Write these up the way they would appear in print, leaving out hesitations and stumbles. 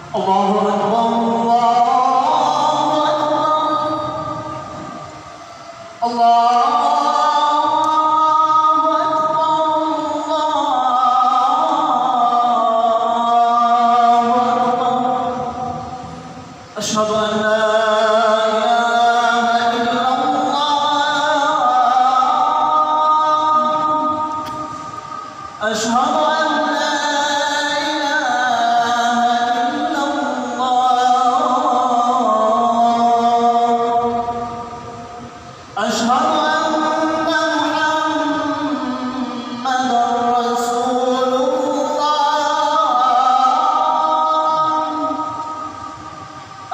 Allahu Akbar, Allahu Akbar, Asyhadu an la ilaha illallah, Asyhadu an la ilaha illallah, Asyhadu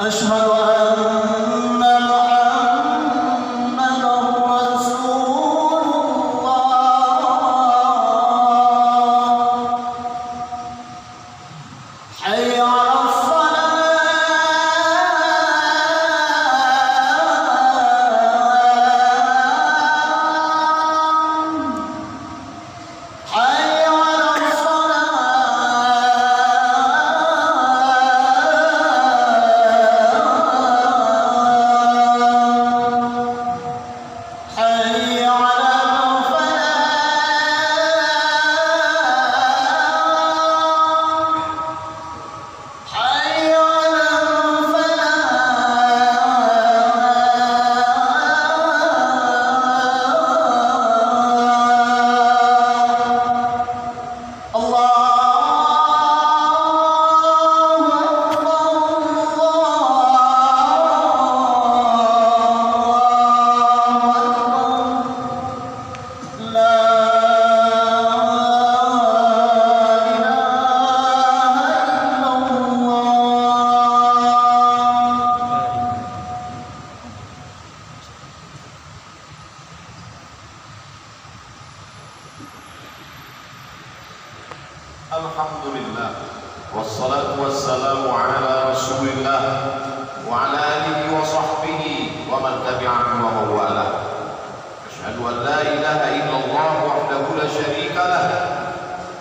أشهد أن محمدًا رسول الله. حي على الصلاة، حي على Alhamdulillah, wassalatu wassalamu ala rasulillah wa ala alihi wa sahbihi wa man tabi'ahu wa mawala. Asyhadu an la ilaha illallah wahdahu la syarika lah,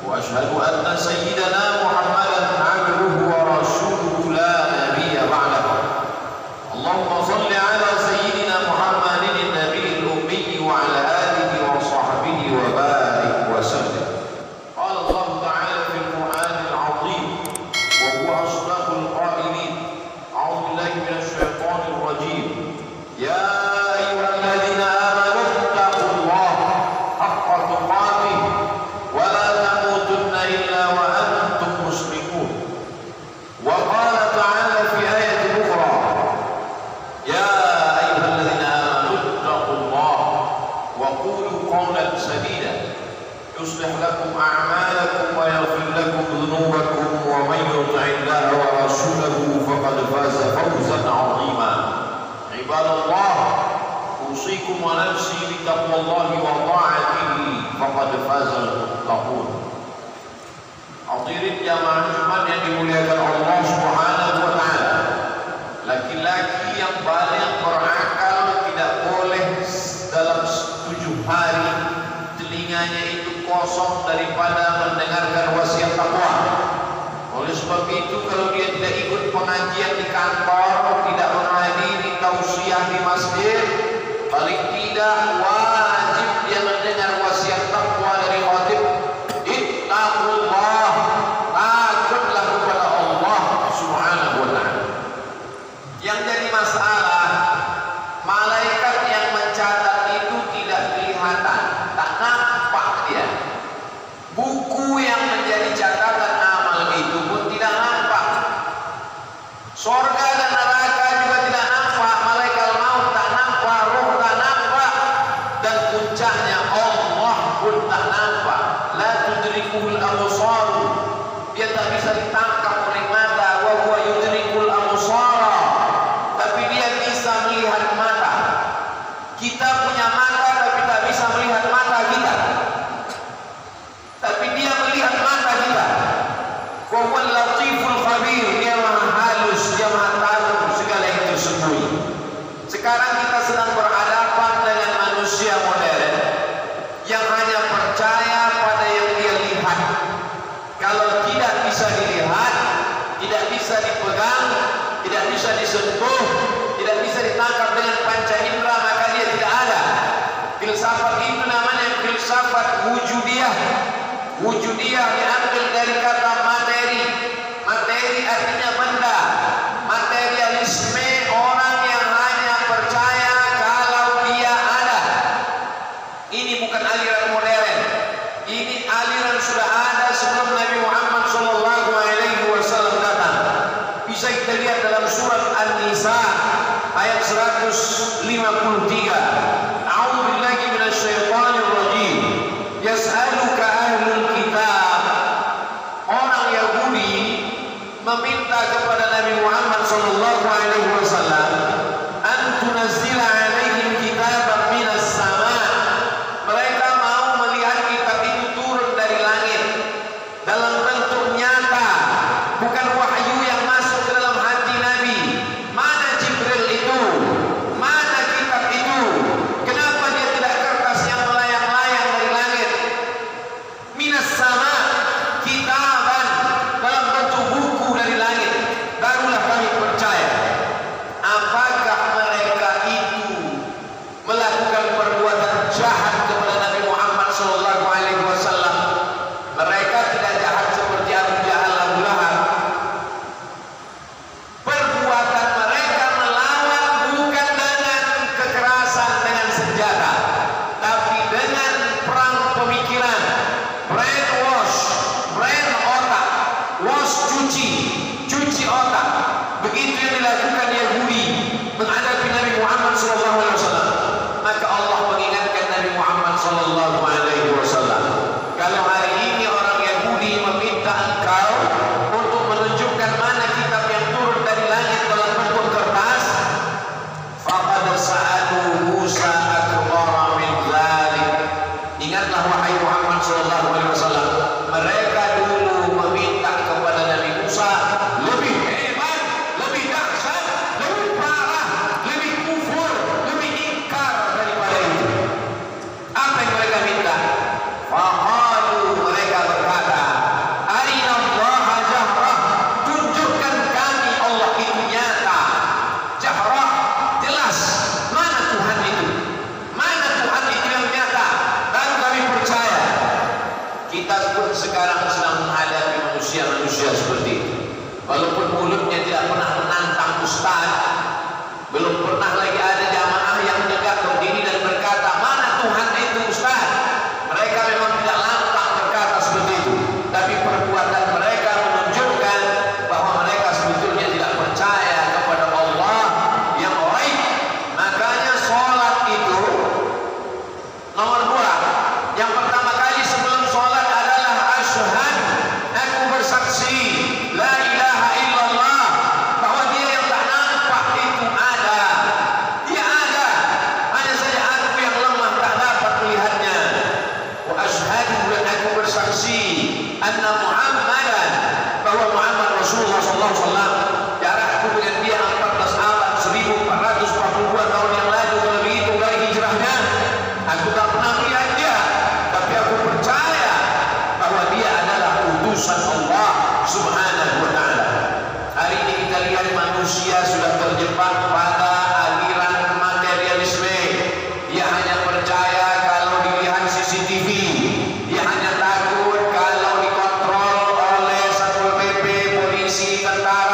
wa asyhadu anna sayyidana Muhammadan abduhu wa rasuluhu la nabiyya ba'dahu. Allahumma salli ala sayyidina Muhammadin an-nabiyil ummi wa ala alihi wa sahbihi wa barik wa sallim. يصلح لكم أعمالكم ويغفر لكم ذنوبكم ومن يطع الله ورسوله فقد فاز فوزا عظيما. عباد الله، أوصيكم ونفسي بتقوى الله وطاعته فقد فاز المتقون. Hadirin jamaah Jumat yang dimuliakan Allah Subhanahu wa taala. Laki-laki yang baligh berakal tidak boleh dalam 7 hari telinganya itu kosong daripada mendengarkan wasiat takwa. Oleh sebab itu, kalau dia tidak ikut pengajian di kantor, tidak menghadiri tausiah di masjid, paling tidak wajib dia mendengar wasiat takwa dari khatib. Ittaqullah, takutlah kepada Allah Subhanahu wa taala. Yang jadi masalah, malaikat yang mencatat itu tidak kelihatan, tak nampak dia. Buku yang menjadi catatan amal itu pun tidak nampak. Surga dan neraka juga tidak nampak. Malaikat maut tak nampak, roh tak nampak, dan puncaknya Allah pun tak nampak. La tudrikul absar, dia tak bisa ditangkap oleh mata. Wa huwa yudrikul absar, tapi dia bisa melihat mata. Kita punya mata tapi tak bisa melihat mata kita, tapi dia melihat mata kita. Wa huwal latiful khabir, dia maha halus, dia maha tahu segala yang tersembunyi. Sekarang kita sedang berhadapan dengan manusia modern yang hanya percaya pada yang dia lihat. Kalau tidak bisa dilihat, tidak bisa dipegang, tidak bisa disentuh, tidak bisa ditangkap dengan panca indera, maka dia tidak ada. Filsafat itu namanya filsafat wujudiyah. Wujudiyah diambil dari kata materi. Materi artinya benda. Materialisme orang yang hanya percaya kalau dia ada. Ini bukan aliran modern. Ini aliran sudah ada sebelum Nabi Muhammad SAW datang. Bisa kita lihat dalam surat An-Nisa ayat 153. A'udzubillahi minasyaitonir rajim. Yas'aluka ahlul kitab. Orang Yahudi meminta kepada Nabi Muhammad SAW an tunazzila alaihim kitaban minas sama. Mereka mau melihat kitab itu turun dari langit dalam bentuk nyata, bukan wahyu yang masuk ke dalam hati Nabi. Mana Jibril itu? Mana kitab itu? Kenapa dia tidak kertas yang melayang-layang dari langit? Minas sama, kitaban dalam bentuk buku dari langit. Barulah kami percaya. Apakah mereka itu melakukan perbuatan jahat kepada Nabi Muhammad SAW? Mereka tidak jahat seperti Abu Jahal, Abu Lahab. Perbuatan mereka melawan bukan dengan kekerasan, dengan senjata, tapi dengan perang pemikiran, brainwash, brain otak, wash cuci otak. Begitu yang dilakukan Yahudi menghadapi Nabi Muhammad SAW. Maka Allah mengingatkan Nabi Muhammad SAW. Kalau hari ini orang Yahudi meminta engkau untuk menunjukkan mana kitab yang turun dari langit dalam bentuk kertas, faqad sa'alu Musa akbara min dzalik. Ingatlah wahai Muhammad SAW, mereka dulu meminta kepada Nabi Musa lebih hebat, lebih dahsyat, lebih parah, lebih kufur, lebih ingkar daripada itu. Apa yang mereka minta? Faqalu, mereka berkata, arina Allah jahrah, tunjukkan kami Allah itu nyata. Jahrah, jelas. Mana Tuhan itu? Mana Tuhan itu yang nyata? Baru kami percaya. Kita pun sekarang sedang menghadapi manusia-manusia seperti itu. Walaupun mulutnya tidak pernah menantang ustaz, belum pernah lagi ada jamaah yang tegak berdiri dan berkata, mana Tuhan itu ustaz? Mereka memang tidak lantang berkata seperti itu, tapi perbuatan mereka menunjukkan bahwa mereka sebetulnya tidak percaya kepada Allah yang ghaib. Makanya sholat itu nomor 2. Yang pertama kali sebelum sholat adalah asyhadu, aku bersaksi la ilaha illallah, bahwa dia yang tak nampak itu ada. Dia ada, hanya saja aku yang lemah tak dapat melihatnya. Wa asyhadu, dan aku bersaksi anna Muhammadan, bahwa Muhammad Rasulullah SAW. Jarak aku dengan dia 14 abad, 1442 tahun yang lalu. Kalau begitu dari hijrahnya, aku tak pernah melihat dia, tapi aku percaya bahwa dia adalah utusan Allah Subhanahu wa ta'ala. Hari ini kita lihat manusia sudah terjebak pada aliran materialisme. Dia hanya percaya kalau dilihat CCTV. Dia hanya takut kalau dikontrol oleh Satpol PP, polisi, tentara.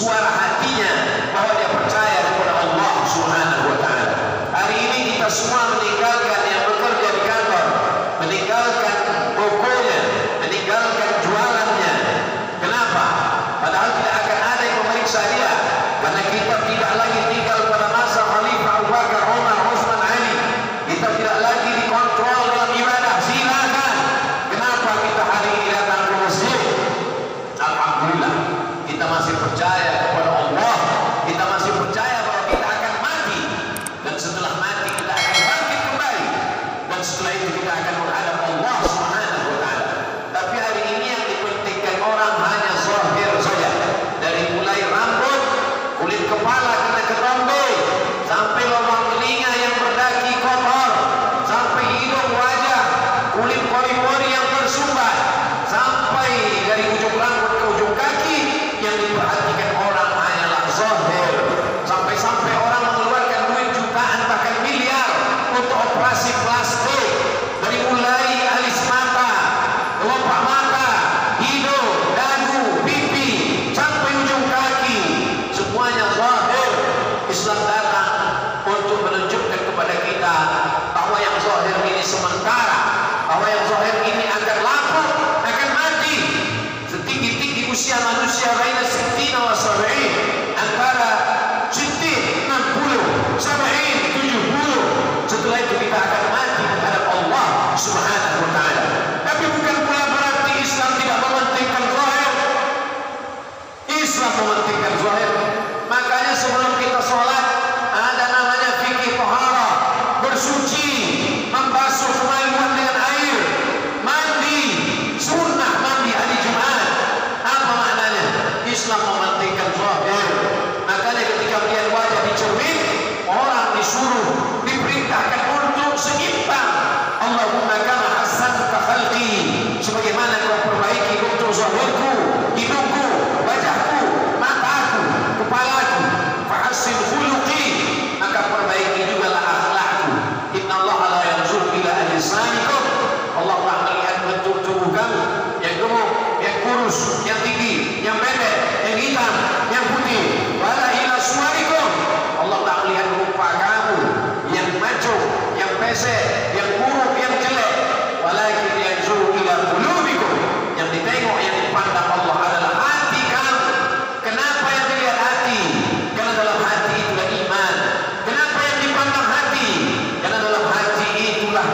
suara hatinya bahwa dia percaya kepada Allah Subhanahu wa Ta'ala. Hari ini kita semua meninggalkan yang bekerja di kantor, meninggalkan tokonya, meninggalkan jualannya. Kenapa? Padahal tidak akan ada yang memeriksa dia, karena kita tidak lagi tinggal pada masa Khalifah Abu Bakar, Umar, Utsman, Ali. Kita tidak lagi dikontrol dalam ibadah. Silakan. Kenapa kita hari ini datang ke masjid? Alhamdulillah, kita masih percaya kepada Allah. Kita masih percaya bahwa kita akan mati, dan setelah mati kita akan bangkit kembali, dan setelah itu kita akan menghadap Allah Subhanahu wa Ta'ala. Tapi hari ini yang dipentingkan orang hanya zahir saja, dari mulai rambut, kulit kepala kena ketombe, sampai lubang telinga yang berdaki kotor, sampai hidung, wajah, kulit pori-pori yang tersumbat, sampai dari ujung rambut ke ujung kaki yang diperhatikan orang hanyalah zahir. Sampai-sampai orang mengeluarkan duit jutaan bahkan miliar untuk operasi plastik, dari mulai alis mata, kelopak mata, hidung, dagu, pipi, sampai ujung kaki, semuanya zahir. Islam datang untuk menunjukkan kepada kita bahwa yang zahir ini sementara, bahwa yang zahir ini akan lapuk, akan mati. Setinggi-tinggi usia manusia baina 60 wa 70, antara 60, 60, 70, 70. Setelah itu kita akan mati menghadap Allah Subhanahu wa Ta'ala. Tapi bukan pula berarti Islam tidak mementingkan zahir. Islam mementingkan zahir. Makanya sebelum kita sholat ada namanya fikih taharah, bersuci, membasuh kemaluan dengan air, mandi, sunnah mandi hari Jumat. Apa maknanya? Islam mementingkan zahir. Makanya ketika melihat wajah di cermin, orang disuruh, diperintahkan untuk seimbang. Allahumma kama hassanta khalqi, sebagaimana kau perbaiki bentuk zahirku, hidungku, wajahku, mataku, kepalaku, fahassin khuluqi, maka perbaiki juga lah akhlakku. Inna Allah la yanzur ila ajsamikum, Allah tak melihat bentuk tubuh kamu yang gemuk, yang kurus, yang tinggi, yang pendek, yang hitam, yang putih. Wala ila suwarikum, Allah tak melihat rupa kamu yang maco, yang pesek, yang buruk, yang jelek. Walakin yanzur ila qulubikum, yang ditengok, yang dipandang Allah adalah hati kamu. Kenapa yang dilihat hati? Karena dalam hati itulah iman. Kenapa yang dipandang hati? Karena dalam hati itulah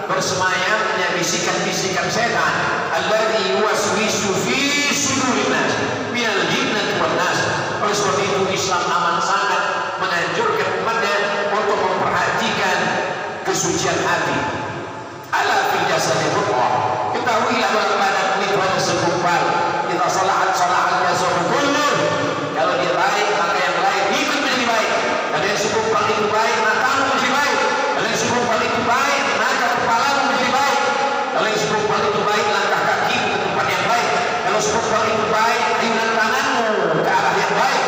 bersemayamnya bisikan-bisikan setan. Alladzi yuwaswisu fi sudurin nas minal jinnati wan nas. Oleh sebab itu Islam amat sangat menganjurkan umatnya untuk memperhatikan kesucian hati. Ala fil jasadi mudghah, ketahuilah dalam badan itu ada segumpal. Kita salahat jasadu kulluh. Kalau dia baik maka yang lain ikut menjadi baik. Kalau yang segumpal itu baik maka kamu menjadi baik. Kalau yang segumpal itu baik maka kepalamu menjadi baik. Kalau yang segumpal itu baik langkah kakimu ke tempat yang baik. Kalau segumpal itu baik ayunan tanganmu ke arah yang baik.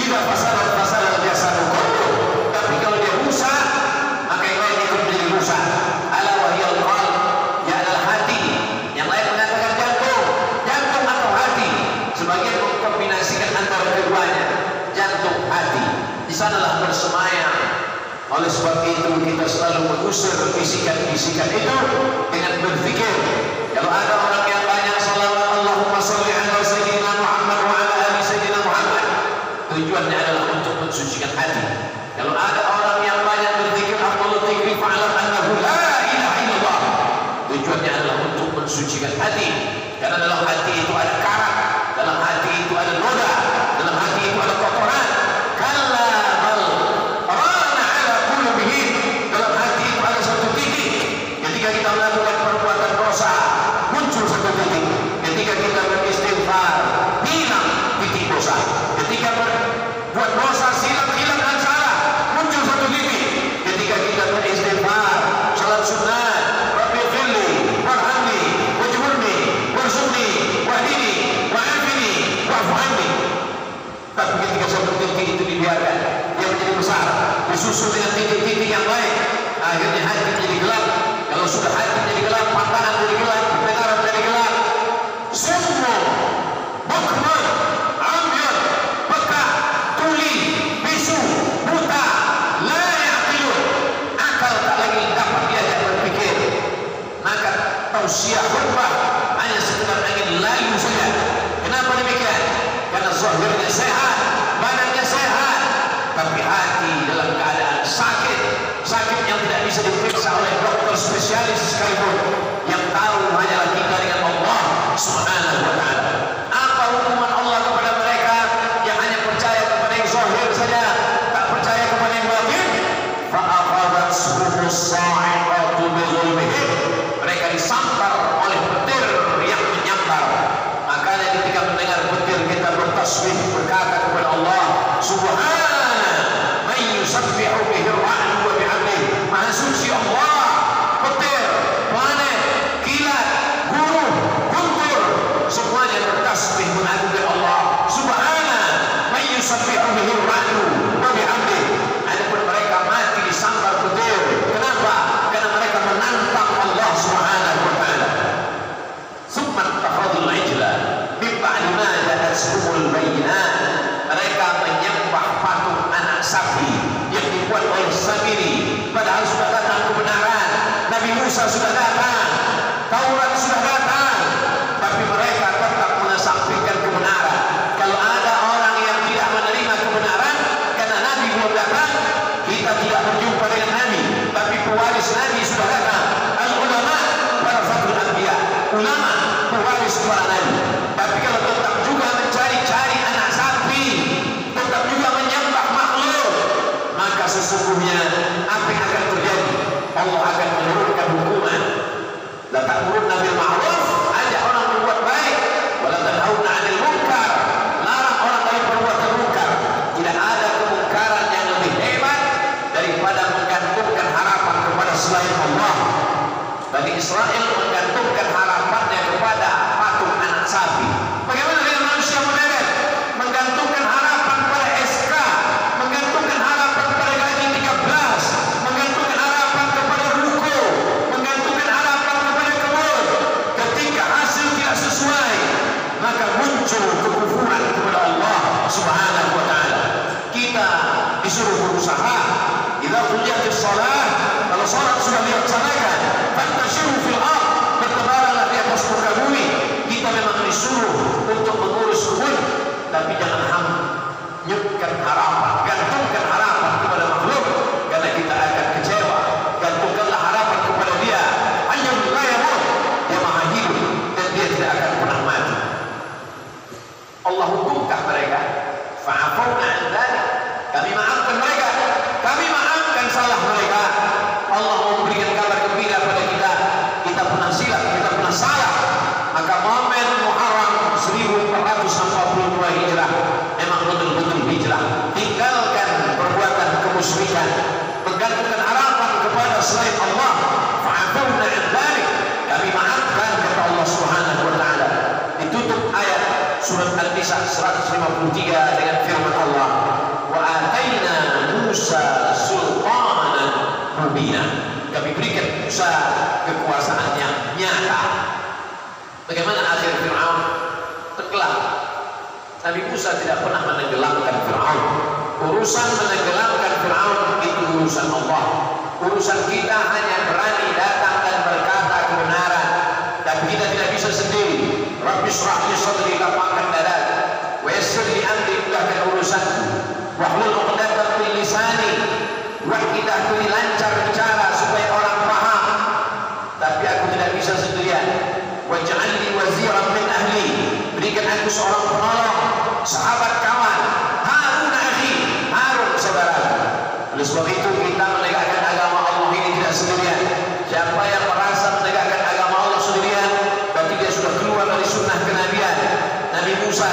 Idza fasadat jasadu kulluh. Tapi kalau dia rusak maka yang lain ikut menjadi rusak. Ala wahyal qalb, ya adalah hati. Yang lain mengatakan jantung, jantung atau hati. Sebagian mengkombinasikan antara keduanya, jantung, hati. Di sanalah bersemayam. Oleh sebab itu kita selalu mengusir bisikan-bisikan itu dengan berpikir. Kalau ada orang yang banyak salawat Allahumma sholli ala sayyidina Muhammad wa ala ali sayyidina Muhammad, tujuannya adalah untuk mensucikan hati. Kalau ada orang yang banyak berzikir afdhalu dzikri fa'lam annahu la ilaha illallah, tujuannya adalah untuk mensucikan hati. Karena dalam hati itu ada karat, dalam hati itu ada noda, dalam hati itu ada kotoran. Kalla bal rana ala qulubihim, dalam hati itu ada satu titik. Ketika kita melakukan perbuatan dosa, muncul satu titik. Ketika kita beristighfar, hilang titik dosa. Ketika berbuat dosa, hilang dan salah, muncul satu titik. Ketika kita beristighfar, salat sunat, Rabbi firli, warhamni, wajburni, warzuqni, wahdini, wa'afini, wa'fu anni. Tapi ketika satu titik itu dibiarkan, dia menjadi besar, disusul dengan titik-titik yang lain, akhirnya hati menjadi gelap. Kalau sudah hati menjadi gelap, pandangan menjadi gelap, pendengaran menjadi gelap, semua tausiah khutbah hanya sekedar angin lalu saja. Kenapa demikian? Karena zahirnya sehat, badannya sehat, tapi hati dalam keadaan sakit, sakit yang tidak bisa diperiksa oleh dokter spesialis sekalipun. Yang tahu hanyalah kita dengan Allah Subhanahu wa ta'ala. Apa hukuman Allah kepada mereka yang hanya percaya kepada yang zahir saja, tak percaya kepada yang batin? Fa'akhadhathumus sa'iqatu bidzulmihim. Mereka disampar oleh petir yang menyambar. Makanya ketika mendengar petir kita bertasbih, berkata kepada Allah Subhana man yusabbihu bihi ar-ra'du wa bihamdihi. Maha suci Allah, petir, planet, kilat, gunung, guntur, semuanya bertasbih mengagungkan Allah Subhana man yusabbihu bihi ar-ra'du wa bihamdihi. Adapun mereka mati disambar petir. Kenapa? Karena mereka menantang Allah Subhanahu wa ta'ala. Summa takhadul ijla min ba'di ma ja'atuhumul bayyinat. Mereka menyembah patung anak sapi yang dibuat oleh Samiri, padahal sudah datang kebenaran. Nabi Musa sudah datang, Taurat sudah datang, tapi mereka tetap mengesampingkan kebenaran. Kalau ada orang yang tidak menerima kebenaran karena Nabi belum datang, kita tidak berjumpa dengan Nabi, tapi pewaris Nabi sudah datang. Al-ulama warasatul anbiya, ulama pewaris para Nabi. Tapi kalau tetap juga mencari-cari anak sapi, tetap juga menyembah makhluk, maka sesungguhnya apa yang akan terjadi? Allah akan menurunkan hukuman. La ta'muruna bil ma'ruf, ajak orang berbuat baik, wa la tanhauna 'anil munkar, larang orang dari perbuatan munkar. Tidak ada kemungkaran yang lebih hebat daripada menggantungkan harapan kepada selain Allah. Bani Israel menggantungkan harapannya kepada patung anak sapi. Bagaimana dengan manusia modern? Menggantungkan harapan pada SK, menggantungkan harapan pada gaji 13, menggantungkan harapan kepada ruko, menggantungkan harapan kepada kebun. Ketika hasil tidak sesuai, maka muncul kekufuran kepada Allah Subhanahu wa ta'ala. Kita disuruh berusaha. Idza qudiyatis shalah, kalau salat sudah dilaksanakan, fantashiru fil ardh, bertebaranlah di atas muka bumi. Kita memang disuruh untuk mengurus kebun, tapi jangan hanyutkan harapan, gantungkan harapan kepada makhluk, karena kita akan kecewa. Gantungkanlah harapan kepada Dia. Hanya la yamut, Dia maha hidup dan Dia tidak akan pernah mati. Allah hukumkah mereka? Fa'afawna an dzalik, kami maafkan mereka, kami maafkan salah mereka. Allah memberikan kabar gembira pada kita. Kita pernah silap, kita pernah salah. Maka momen Muharram 1442 Hijrah memang betul-betul hijrah. Tinggalkan perbuatan kemusyrikan, menggantungkan harapan kepada selain Allah. Fa'afawna an dzalik, kami maafkan kata Allah Subhanahu wa ta'ala. Ditutup ayat surat An-Nisa 153 dengan firman Allah, wa ataina Musa sultanan mubina. Kami berikan Musa kekuasaan yang nyata. Bagaimana akhir Fir'aun? Tenggelam. Nabi Musa tidak pernah menenggelamkan Fir'aun. Urusan menenggelamkan Fir'aun itu urusan Allah. Urusan kita hanya berani datang dan berkata kebenaran. Tapi kita tidak bisa sendiri. Rabbi shrah li sadri, lapangkan dada, wa yassir li amri, mudahkan urusanku, wahlul 'uqdatam min lisani, buat lidahku lancar bicara supaya orang paham. Tapi aku tidak bisa sendirian. Waj'al li waziran min ahli, berikan aku seorang penolong, sahabat kawan. Harun akhi, Harun saudaraku. Oleh sebab itu kita menegakkan agama Allah ini tidak sendirian. Siapa yang merasa menegakkan agama Allah sendirian, berarti dia sudah keluar dari sunnah kenabian. Nabi Musa,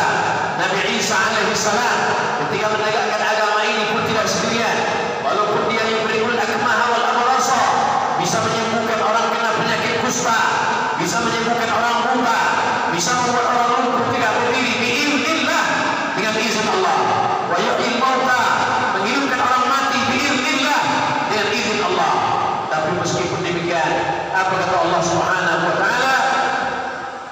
Nabi Isa alaihi salam ketika menegakkan agama ini pun tidak sendirian. Walaupun dia yubriul akmaha wal abrasa, bisa menyembuhkan orang kena penyakit kusta, bisa menyembuhkan orang buta, bisa membuat orang lumpuh tidak berdiri biiznillah, dengan izin Allah. Wa yuhyil mauta, menghidupkan orang mati biiznillah, dengan izin Allah. Tapi meskipun demikian, apa kata Allah Subhanahu wa ta'ala?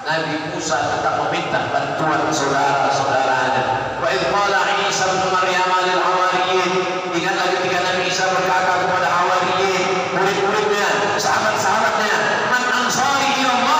Nabi Musa tetap meminta bantuan saudara-saudaranya. Wa idh qala Isa ibn Maryam lil hawariyin, ingatlah ketika Nabi Isa berkata kepada hawariyin, murid-muridnya, sahabat-sahabatnya, man ansari ila Allah,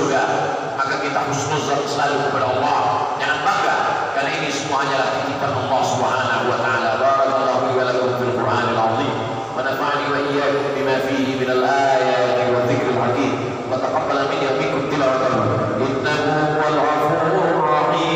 surga, maka kita husnuzan selalu kepada Allah. Jangan bangga, karena ini semua hanyalah titipan Allah Subhanahu wa taala. Barakallahu li wa lakum fil Qur'anil azim wa nafa'ani wa iyyakum bima fihi min al-ayati wa dzikril hakim wa taqabbal minni wa minkum tilawatahu innahu huwal ghafurur rahim.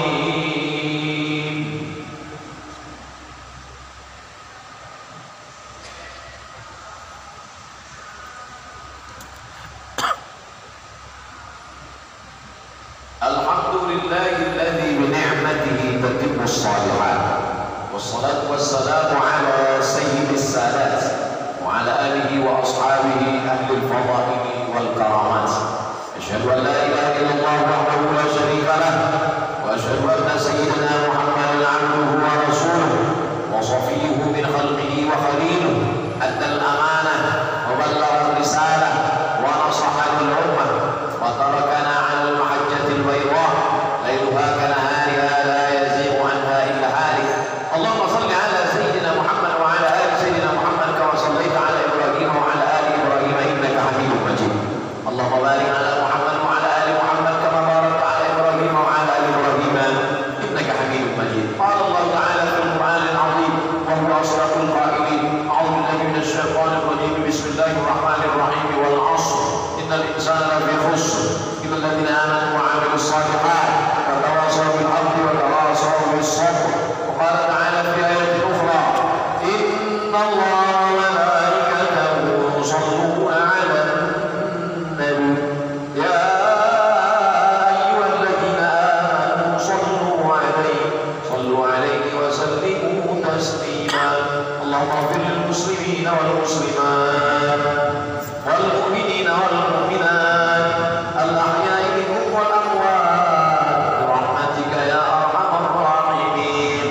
Alhamdulillahilladzi bi ni'matihi tatimmu shalihat. Wassalatu wassalamu ala sayyidis sadat wa ala alihi wa ashabihi ahli al-fadaili wal karamat. Asyhadu an la ilaha illallah wahdahu la syarika lah wa asyhadu anna sayyidina Muhammadan 'abduhu wa rasuluhu wa safiyyuhu min khalqihi wa khaliluhu. Adda al-amanah wa ballagha ar-risalah wa nasaha lil-ummah wa tarakana 'ala al-mahajjati al-bayda ليلها كنهارها لا يزيغ عنها إلا هالك. اللهم صل على سيدنا محمد وعلى آل سيدنا محمد كما صليت على إبراهيم وعلى آل إبراهيم إنك حميد مجيد. اللهم بارك على محمد وعلى آل محمد كما باركت على إبراهيم وعلى آل إبراهيم إنك حميد مجيد. قال الله تعالى في القرآن العظيم وهو أصدق القائلين: أعوذ بالله من الشيطان الرجيم بسم الله الرحمن الرحيم والعصر إن الإنسان لفي خسر إلا الذين آمنوا وعملوا الصالحات وتواصوا بالحق وتواصوا بالصبر. وقال تعالى في آية أخرى: إن الله وملائكته يصلون على النبي يا أيها الذين آمنوا صلوا عليه وسلموا تسليما. اللهم اغفر للمسلمين والمسلمات والمؤمنين والمؤمنات الأحياء منهم والأموات برحمتك يا أرحم الراحمين.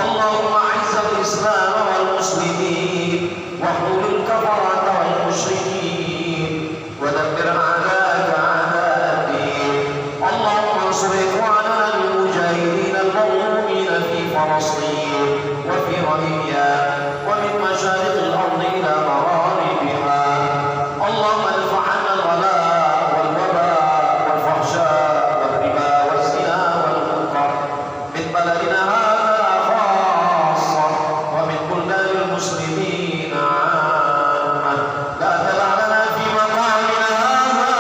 اللهم أعز الإسلام والمسلمين واحلل الكفرة والمشركين ودمر أعداءك أعداء الدين. اللهم انصر إخواننا المجاهدين المظلومين في فلسطين وفي غزة ومن مشارق الأرض إلى مغاربها. اللهم ادفع عنا الغلاء والوباء والفحشاء والربا والزنا والمنكر من بلدنا هذا خاصة ومن بلدان المسلمين عامة. لا تدع لنا في مقامنا هذا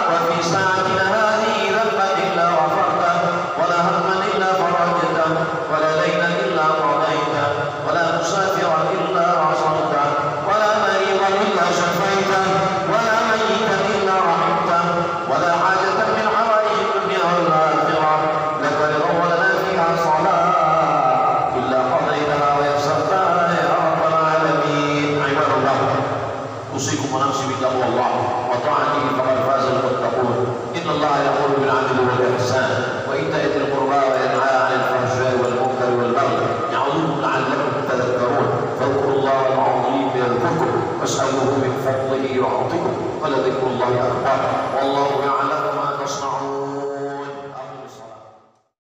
وفي ساعتنا هذه ذنبا إلا غفرته ولا هما إلا فرجته ولا دينا إلا قضيته ولا مسافرا إلا رسلته ولا مريضا إلا شفيته ولا ميتا إلا رحمته ولا حاجة من حوائج الدنيا والآخرة لك رضا ولنا فيها صلاة إلا قضيتها ويسرتها يا رب العالمين. عباد الله، أوصيكم ونفسي بتقوى الله وطاعته فقد فاز المتقون. إن الله يأمر بالعدل والإحسان وإيتاء ذي القربى وينهى عن الفحشاء والمنكر والبغي يعظكم لعلكم تذكرون. فاذكروا الله العظيم يذكركم واسألوه من فضله يعطكم ولذكر الله أكبر